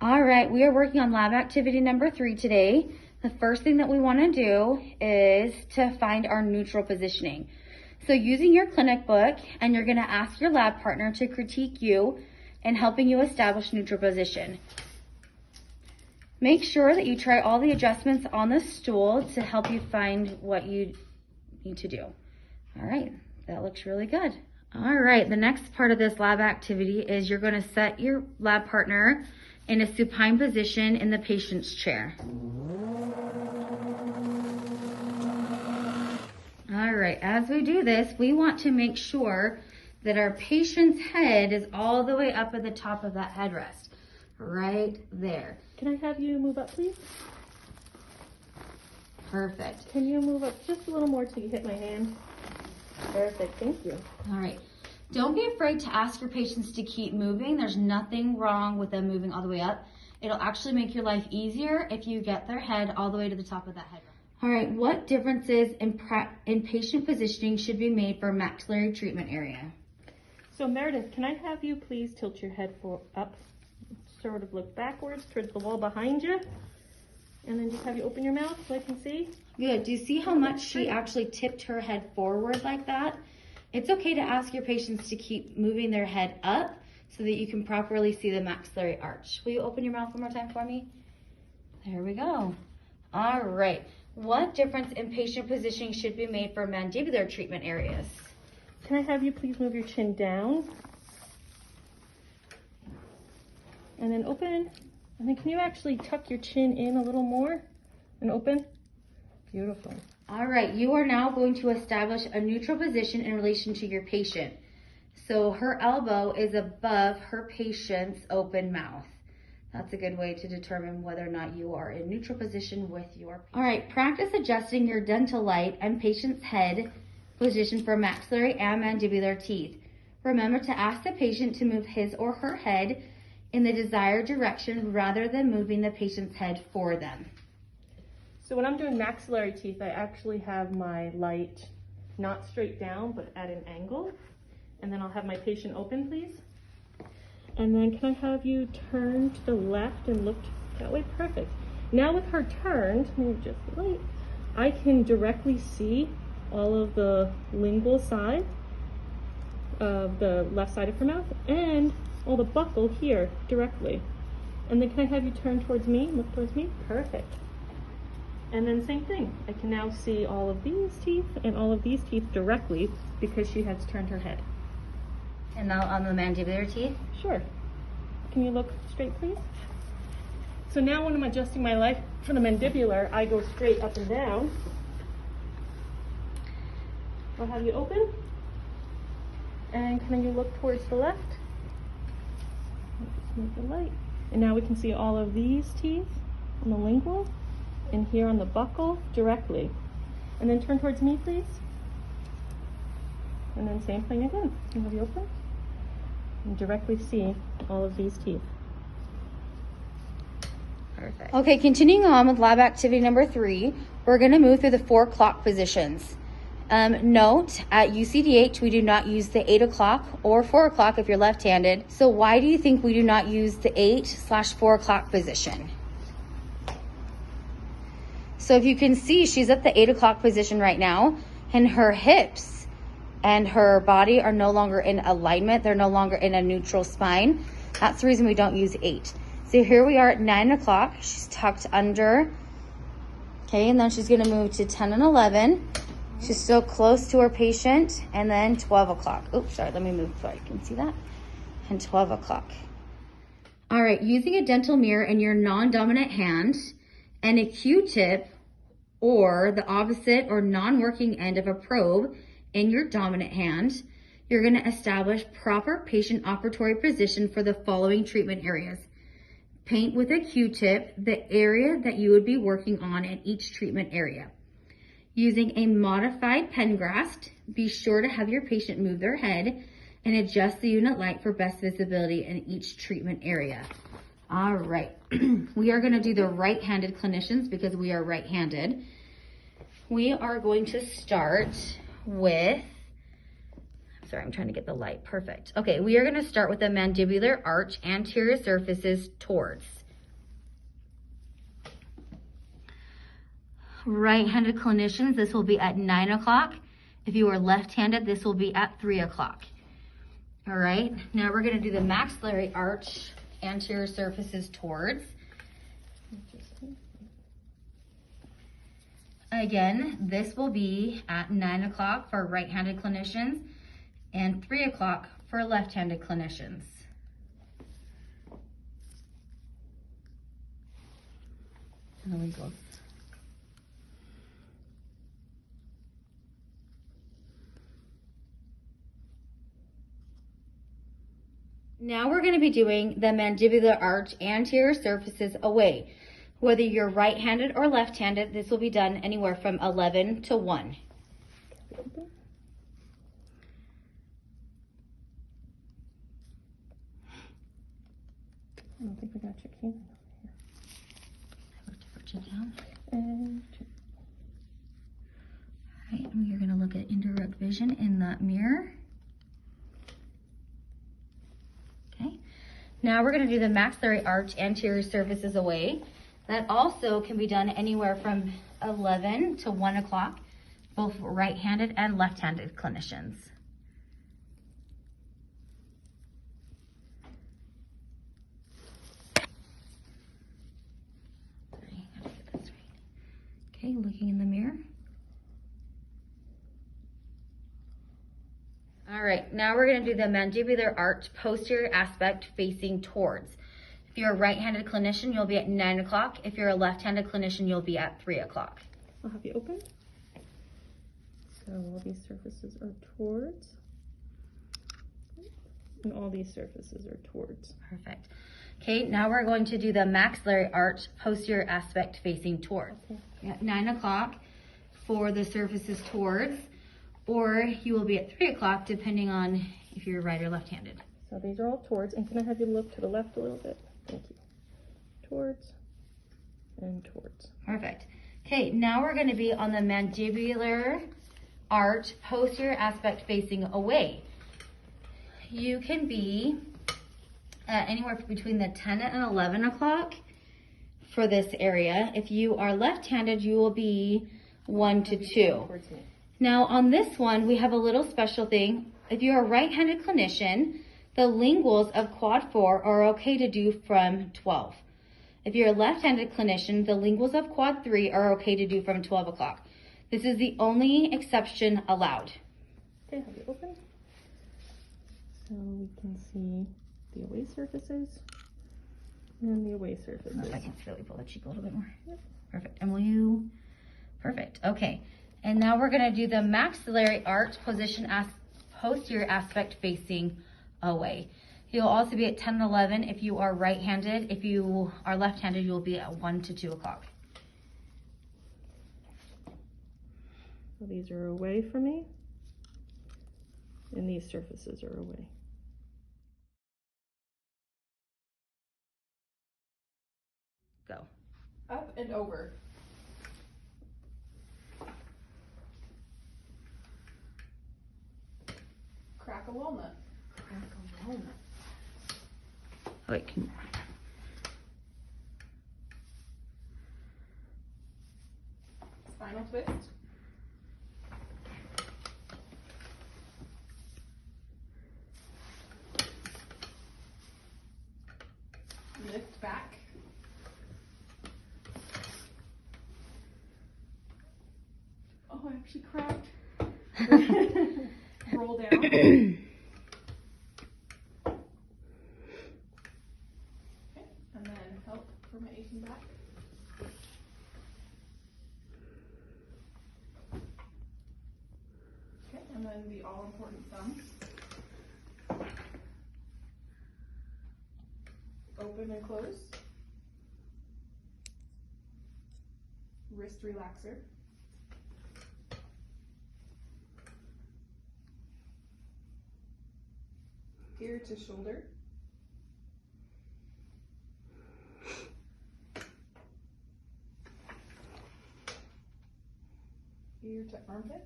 All right, we are working on lab activity number 3 today. The first thing that we want to do is to find our neutral positioning. So using your clinic book, and you're going to ask your lab partner to critique you and helping you establish neutral position. Make sure that you try all the adjustments on the stool to help you find what you need to do. All right, that looks really good. All right, the next part of this lab activity is you're going to set your lab partner in a supine position in the patient's chair. All right, as we do this, we want to make sure that our patient's head is all the way up at the top of that headrest, right there. Can I have you move up, please? Perfect. Can you move up just a little more till you hit my hand? Perfect, thank you. All right. Don't be afraid to ask your patients to keep moving. There's nothing wrong with them moving all the way up. It'll actually make your life easier if you get their head all the way to the top of that head. All right, what differences in patient positioning should be made for maxillary treatment area? So Meredith, can I have you please tilt your head up, sort of look backwards towards the wall behind you, and then just have you open your mouth so I can see? Good. Do you see how much she actually tipped her head forward like that? It's okay to ask your patients to keep moving their head up so that you can properly see the maxillary arch. Will you open your mouth one more time for me? There we go. All right. What difference in patient positioning should be made for mandibular treatment areas? Can I have you please move your chin down? And then open. And then can you actually tuck your chin in a little more and open? Beautiful. All right, you are now going to establish a neutral position in relation to your patient. So her elbow is above her patient's open mouth. That's a good way to determine whether or not you are in neutral position with your patient. All right, practice adjusting your dental light and patient's head position for maxillary and mandibular teeth. Remember to ask the patient to move his or her head in the desired direction rather than moving the patient's head for them. So when I'm doing maxillary teeth, I actually have my light not straight down, but at an angle. And then I'll have my patient open, please. And then can I have you turn to the left and look that way? Perfect. Now with her turned, let me adjust the light, I can directly see all of the lingual side of the left side of her mouth and all the buccal here directly. And then can I have you turn towards me, look towards me? Perfect. And then same thing, I can now see all of these teeth and all of these teeth directly because she has turned her head. And now on the mandibular teeth? Sure. Can you look straight, please? So now when I'm adjusting my light for the mandibular, I go straight up and down. I'll have you open. And can you look towards the left? Let's move the light. And now we can see all of these teeth on the lingual and here on the buccal directly. And then turn towards me, please. And then same thing again. Can have you open? And directly see all of these teeth. Perfect. Okay, continuing on with lab activity number 3, we're going to move through the 4 o'clock positions. Note, at UCDH, we do not use the 8 o'clock or 4 o'clock if you're left-handed. So why do you think we do not use the 8/4 o'clock position? So if you can see, she's at the 8 o'clock position right now, and her hips and her body are no longer in alignment. They're no longer in a neutral spine. That's the reason we don't use 8. So here we are at 9 o'clock. She's tucked under. Okay, and then she's gonna move to 10 and 11. She's still close to her patient. And then 12 o'clock. Oops, sorry, let me move so you can see that. And 12 o'clock. All right, using a dental mirror in your non-dominant hand and a Q-tip or the opposite or non-working end of a probe in your dominant hand, you're going to establish proper patient operatory position for the following treatment areas. Paint with a Q-tip the area that you would be working on in each treatment area. Using a modified pen grasp, be sure to have your patient move their head and adjust the unit light for best visibility in each treatment area. All right, we are going to do the right-handed clinicians because we are right-handed. We are going to start with, sorry, I'm trying to get the light, perfect. Okay, we are gonna start with the mandibular arch, anterior surfaces towards. right-handed clinicians, this will be at 9 o'clock. If you are left-handed, this will be at 3 o'clock. All right, now we're gonna do the maxillary arch, anterior surfaces towards. Again, this will be at 9 o'clock for right-handed clinicians and 3 o'clock for left-handed clinicians. And the legals. Now we're going to be doing the mandibular arch, anterior surfaces away. Whether you're right-handed or left-handed, this will be done anywhere from 11 to 1. I don't think I got your camera over here. I looked for you down. And All right, and you're going to look at indirect vision in that mirror. Okay. Now we're going to do the maxillary arch, anterior surfaces away. That also can be done anywhere from 11 to 1 o'clock, both right-handed and left-handed clinicians. Okay, looking in the mirror. All right, now we're gonna do the mandibular arch, posterior aspect facing towards. If you're a right-handed clinician, you'll be at 9 o'clock. If you're a left-handed clinician, you'll be at 3 o'clock. I'll have you open. So all these surfaces are towards. And all these surfaces are towards. Perfect. Okay, now we're going to do the maxillary arch, posterior aspect facing towards. Okay. At 9 o'clock for the surfaces towards, or you will be at 3 o'clock depending on if you're right or left-handed. So these are all towards, and can I have you look to the left a little bit? Thank you. Towards and towards. Perfect. Okay, now we're going to be on the mandibular arch, posterior aspect facing away. You can be at anywhere between the 10 and 11 o'clock for this area. If you are left-handed, you will be 1 to 2. Towards me. Now on this one, we have a little special thing. If you're a right-handed clinician, the linguals of quad 4 are okay to do from 12. If you're a left-handed clinician, the linguals of quad 3 are okay to do from 12 o'clock. This is the only exception allowed. Okay, have you open. So we can see the away surfaces and the away surfaces. If I can really pull the cheek a little bit more. Yep. Perfect. And will you? Perfect. Okay. And now we're going to do the maxillary arch, position as posterior aspect facing away. You'll also be at 10 and 11 if you are right-handed. If you are left-handed, you'll be at 1 to 2 o'clock. So these are away from me, and these surfaces are away. Go. Up and over. Crack a walnut. Crack a walnut. Oh, wait, can... Spinal twist. Lift back. Oh, I actually cracked. Roll down. Okay, and then help for my aching back. Okay, and then the all-important thumb. Open and close. Wrist relaxer. Ear to shoulder. Ear to armpit.